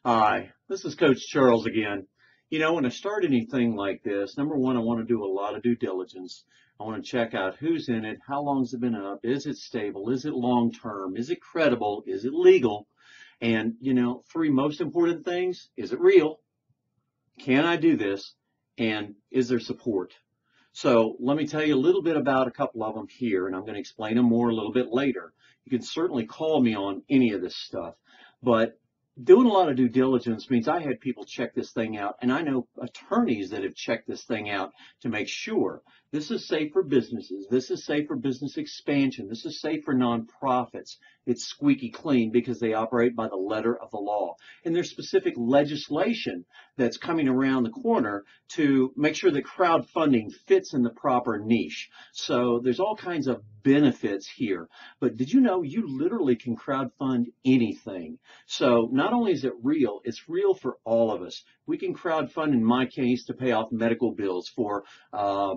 Hi, this is Coach Charles again. When I start anything like this, number one, I want to do a lot of due diligence. I want to check out who's in it, how long's it been up, is it stable, is it long term, is it credible, is it legal? And, three most important things, is it real? Can I do this? And is there support? So let me tell you a little bit about a couple of them here, and I'm going to explain them more a little bit later. You can certainly call me on any of this stuff, but doing a lot of due diligence means I had people check this thing out, and I know attorneys that have checked this thing out to make sure this is safe for businesses, this is safe for business expansion, this is safe for nonprofits. It's squeaky clean because they operate by the letter of the law. And there's specific legislation that's coming around the corner to make sure that crowdfunding fits in the proper niche. So there's all kinds of benefits here. But did you know you literally can crowdfund anything? So not only is it real, it's real for all of us. We can crowdfund, in my case, to pay off medical bills for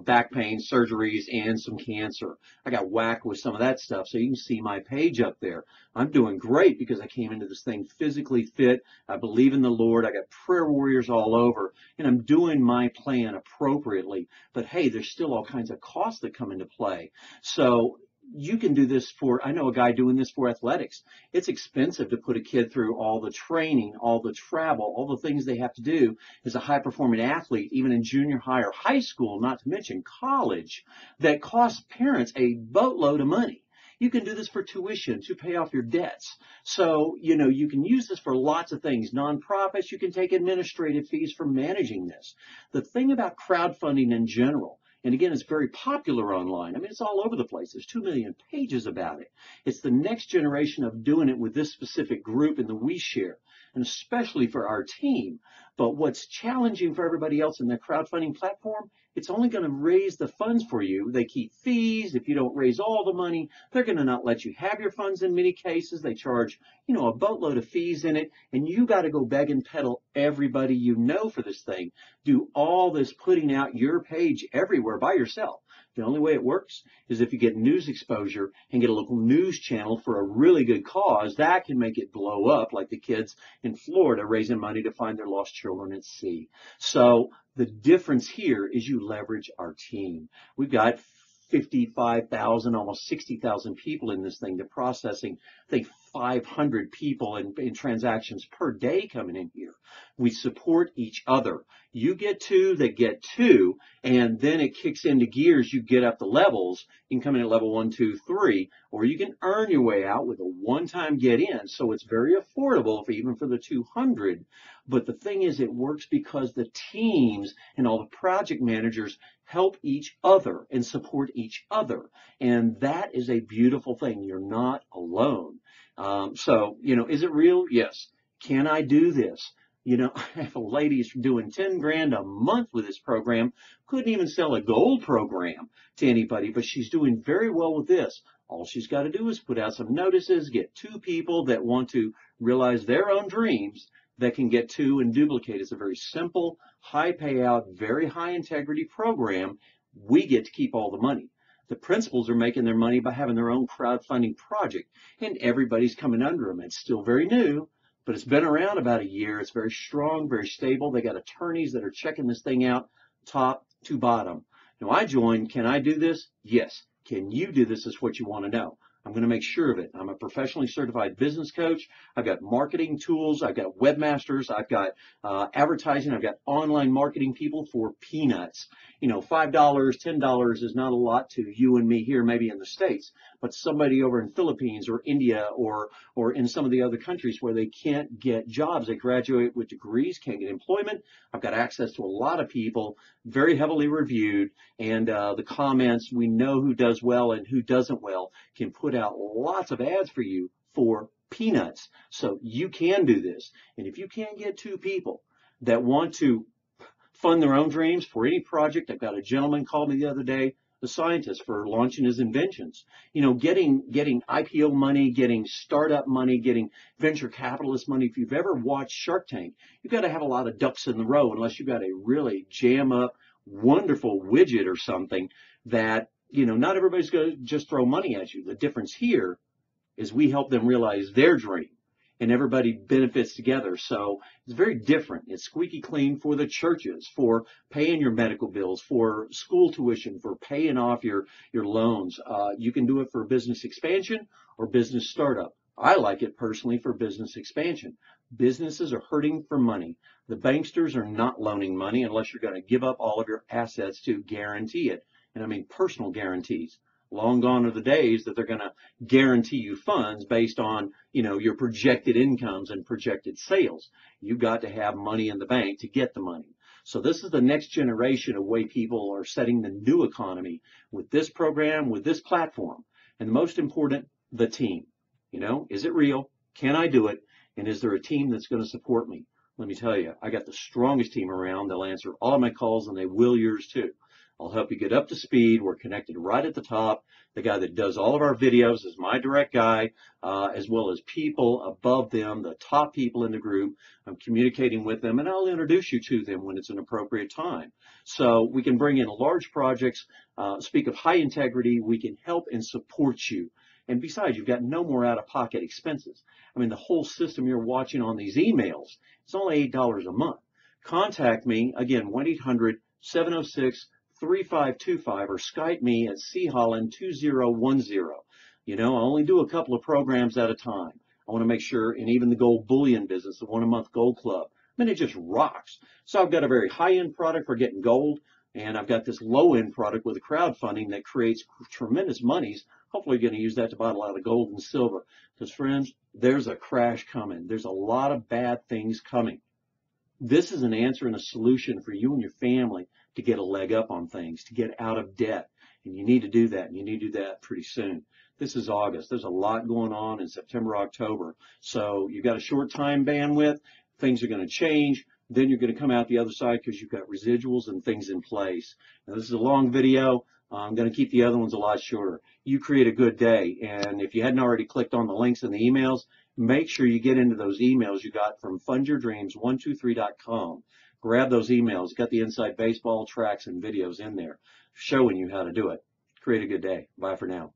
back pain, surgeries, and some cancer. I got whacked with some of that stuff, so you can see my page up there. I'm doing great because I came into this thing physically fit. I believe in the Lord. I got prayer warriors all over, and I'm doing my plan appropriately. But hey, there's still all kinds of costs that come into play. So you can do this for, I know a guy doing this for athletics. It's expensive to put a kid through all the training, all the travel, all the things they have to do as a high performing athlete, even in junior high or high school, not to mention college, that costs parents a boatload of money. You can do this for tuition to pay off your debts. So, you can use this for lots of things. Nonprofits, you can take administrative fees for managing this. The thing about crowdfunding in general, and again, it's very popular online. I mean, it's all over the place. There's 2 million pages about it. It's the next generation of doing it with this specific group in the WeShare, and especially for our team. But what's challenging for everybody else in the crowdfunding platform, it's only going to raise the funds for you. They keep fees. If you don't raise all the money, they're going to not let you have your funds in many cases. They charge, a boatload of fees in it, and you got to go beg and peddle everybody you know for this thing. Do all this putting out your page everywhere by yourself. The only way it works is if you get news exposure and get a local news channel for a really good cause. That can make it blow up, like the kids in Florida raising money to find their lost children at sea. So the difference here is you leverage our team. We've got 55,000, almost 60,000 people in this thing. They're processing, I think, 500 people in transactions per day coming in here. We support each other. You get two, they get two, and then it kicks into gears. You get up the levels. You can come in at level 1, 2, 3, or you can earn your way out with a one-time get in. So it's very affordable, even for the 200. But the thing is, it works because the teams and all the project managers help each other and support each other. And that is a beautiful thing. You're not alone. So, is it real? Yes. Can I do this? I have a lady who's doing 10 grand a month with this program, couldn't even sell a gold program to anybody, but she's doing very well with this. All she's got to do is put out some notices, get two people that want to realize their own dreams that can get to and duplicate. It's a very simple, high payout, very high integrity program. We get to keep all the money. The principals are making their money by having their own crowdfunding project, and everybody's coming under them. It's still very new, but it's been around about a year. It's very strong, very stable. They got attorneys that are checking this thing out top to bottom. Now, I joined. Can I do this? Yes. Can you do this is what you want to know. I'm going to make sure of it. I'm a professionally certified business coach. I've got marketing tools. I've got webmasters. I've got advertising. I've got online marketing people for peanuts. $5, $10 is not a lot to you and me here, maybe in the States, but somebody over in Philippines or India or in some of the other countries where they can't get jobs. They graduate with degrees, can't get employment. I've got access to a lot of people, very heavily reviewed, and the comments, we know who does well and who doesn't well, can put out lots of ads for you for peanuts. So you can do this. And if you can't get two people that want to fund their own dreams for any project, I've got a gentleman called me the other day, the scientist, for launching his inventions. Getting IPO money, getting startup money, getting venture capitalist money. If you've ever watched Shark Tank, you've got to have a lot of ducks in the row unless you've got a really jam up, wonderful widget or something that not everybody's going to just throw money at you. The difference here is we help them realize their dream. and everybody benefits together. So it's very different. It's squeaky clean for the churches, for paying your medical bills, for school tuition, for paying off your loans. You can do it for business expansion or business startup. I like it personally for business expansion. Businesses are hurting for money. The banksters are not loaning money unless you're going to give up all of your assets to guarantee it. And I mean personal guarantees. Long gone are the days that they're going to guarantee you funds based on, your projected incomes and projected sales. You've got to have money in the bank to get the money. So this is the next generation of way people are setting the new economy with this program, with this platform. And the most important, the team. Is it real? Can I do it? And is there a team that's going to support me? Let me tell you, I got the strongest team around. They'll answer all of my calls, and they will yours too. I'll help you get up to speed. We're connected right at the top. The guy that does all of our videos is my direct guy, as well as people above them, the top people in the group. I'm communicating with them, and I'll introduce you to them when it's an appropriate time. So we can bring in large projects, speak of high integrity. We can help and support you. And besides, you've got no more out-of-pocket expenses. I mean, the whole system you're watching on these emails, it's only $8 a month. Contact me, again, 1-800-706-3525, or Skype me at cholland2010. I only do a couple of programs at a time. I want to make sure, and even the gold bullion business, the 1-a-month gold club, I mean, it just rocks. So I've got a very high-end product for getting gold, and I've got this low-end product with a crowdfunding that creates tremendous monies. Hopefully you're going to use that to buy a lot of gold and silver. Because, friends, there's a crash coming. There's a lot of bad things coming. This is an answer and a solution for you and your family to get a leg up on things, to get out of debt. And you need to do that, and you need to do that pretty soon. This is August. There's a lot going on in September, October. So you've got a short time bandwidth. Things are going to change. Then you're going to come out the other side because you've got residuals and things in place. Now, this is a long video. I'm going to keep the other ones a lot shorter. You create a good day. And if you hadn't already clicked on the links in the emails, make sure you get into those emails you got from fundyourdreams123.com. Grab those emails. Got the inside baseball tracks and videos in there showing you how to do it. Create a good day. Bye for now.